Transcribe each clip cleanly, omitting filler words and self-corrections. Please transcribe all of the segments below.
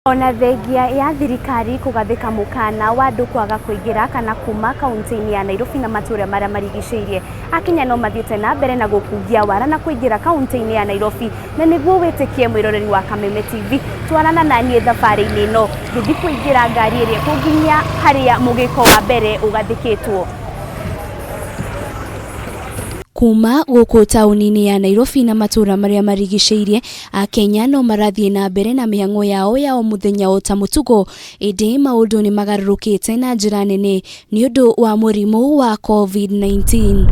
Ona thengia ya thirikari kugathika mukaana wa andu kwaga kuingira kana kuuma kaunti ya Nairobi na matuura maria marigicirie, Akenya no mathiite na mbere na gukungia Wara na kuingira kaunti ya Nairobi, na niguo witikie mwiroreri wa Kameme TV twarana na nie thabari-ini ino githi kuingira ngari iria kunginya haria mugiko wa mbere ugathikitwo. Kuuma guku tauni-ini ya Nairobi na matuura maria marigicirie, Akenya no marathie na mbere na mihang'o yao ya o muthenya o ta mutugo, indi maundu ni magarurukite na njira nene ni undu wa murimu wa COVID-19.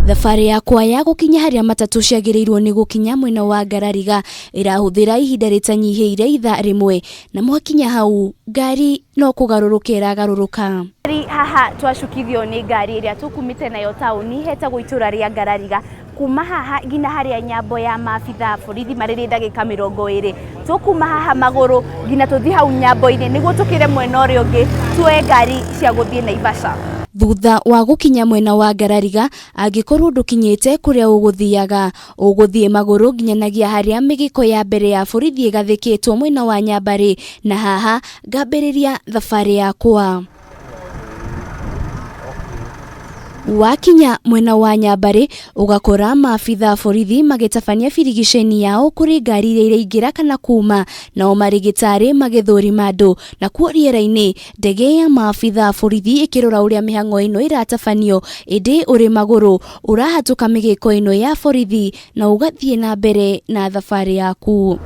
Thabari yakwa ya gukinya haria matatu ciagirirwo ni gukinya mwena wa Ngarariga irahuthira ihinda ritanyihiire ithaa rimwe, na mwakinya hau ngari no kugaruruka iragaruruka. Haha twacukithio ni ngari iria tukumite nayo tauni hetagwo itura ria Ngarariga, kuma haha nginya haria nyambo ya maabitha borithi mariri ndagika 20 tukuma haha maguru nginya tuthi hau nyambo-ini niguo tukire mwena uria ungi tuoe ngari cia guthie Naivasha. Thutha wa gukinya mwena wa Ngarariga, angikorwo ndukinyite kuria uguthiaga uguthie maguru nginyanagia haria migiko ya mbere ya borithi igathikitwo mwena wa Nyambari, na haha ngambiriria thabari yakwa. Wakinya mwena wa Nyambari ugakora maabitha borithi magitabania birigiceni yao kuri ngari iria iraingira kana kuuma, na marigitari magithurima andu, na kuo riera-ini ndege ya maabitha borithi ikirora uria mihang'o ino iratabanio, indi uri maguru urahatuka migiko ino ya borithi na ugathie na mbere na thabari yaku.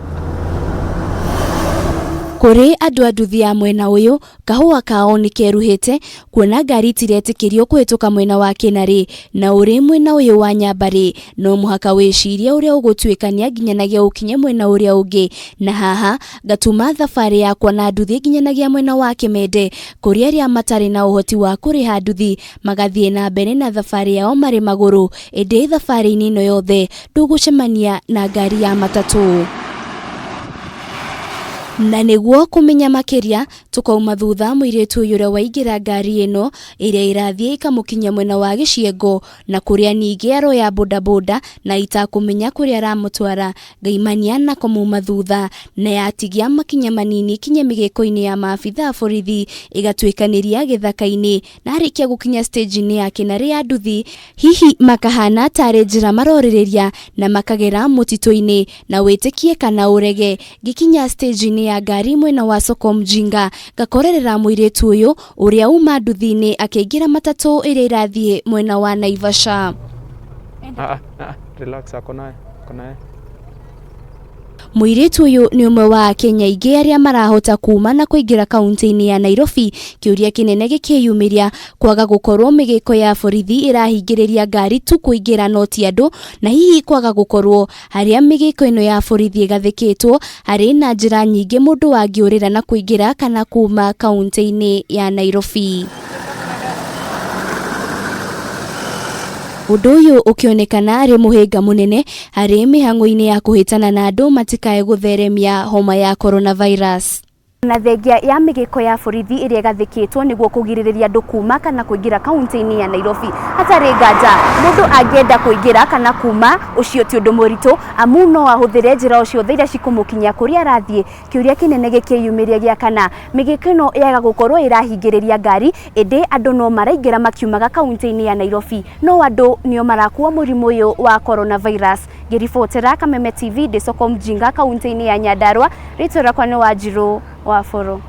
Kuri andu anduthi ya mwena uyu kahua kao ni keruhite kuona ngari tiretikirio kuhituka mwena wa Kinari, na uri mwena uyu wa Nyambari no muhaka wicirie uria ugutuikania nginyanagia ukinye mwena uria ungi, na haha gatuma thabari yakwa na nduthi nginyanagia mwena wa Kimende kuria ria matari na uhoti wa kuriha nduthi magathie na mbere na thabari yao mari maguru, indi thabari-ini ino yothe ndugucemania na ngari ya matatu. Na niguo kumenya makiria tukauma thutha mwiritu uria waingira ngari ino iria irathie ikamukinya mwena wa Giciengo, na kuria ningi aro ya bodaboda na itakumenya kuria ramutwara ngaimania na kumuma thutha, na yatigia makinya manini kinye migiko-ini ya maabitha borithi igatuikaniria githaka-ini, na harikia gukinya stage-ini ya Kinari ya nduthi hihi makahana tari njira maroririria na makagera mutito-ini, na witikie kana urege gikinya stage-ini ya ngari mwena wa Soko Mjinga gakorerera mwiritu uyu uria uma nduthi-ini akiingira matatu iria irathie mwena wa Naivasha. Relax, akona. Mwiritu uyu ni umwe wa Akenya ingi aria marahota kuuma na kuingira kaunti-ini ya Nairobi, kiuria kinene gikiyumiria kwaga gukorwo migiko ya borithi irahingiriria ngari tu kuingira no ti andu, na hihi kwaga gukorwo haria migiko ino ya borithi igathikitwo hari na njira nyingi mundu wangiurira na kuingira kana kuuma kaunti-ini ya Nairobi. Undu uyu ukionekana ari muhinga munene hari mihang'o-ini ya kuhitana na andu matikae gutheremia homa ya coronavirus. Na thengia ya migiko ya borithi iria igathikitwo niguo kugiririria andu kuuma kana kuingira kaunti-ini ya Nairobi. Hatari nganja mundu angienda kuingira kana kuuma ucio ti undu muritu, amu no ahuthire njira o ciothe iria cikumukinya kuria arathie. Kiuria kinene gikiyumiria gia kana migiko ino yaga gukorwo irahingiriria ngari, indi andu no maraingira makiumaga kaunti-ini ya Nairobi, no andu nio marakua murimu uyu wa coronavirus. Ngiribotera Kameme TV ndi Soko Mjinga kaunti-ini ya Nyandarua, ritwa rakwa ni Wanjiru wa Boro.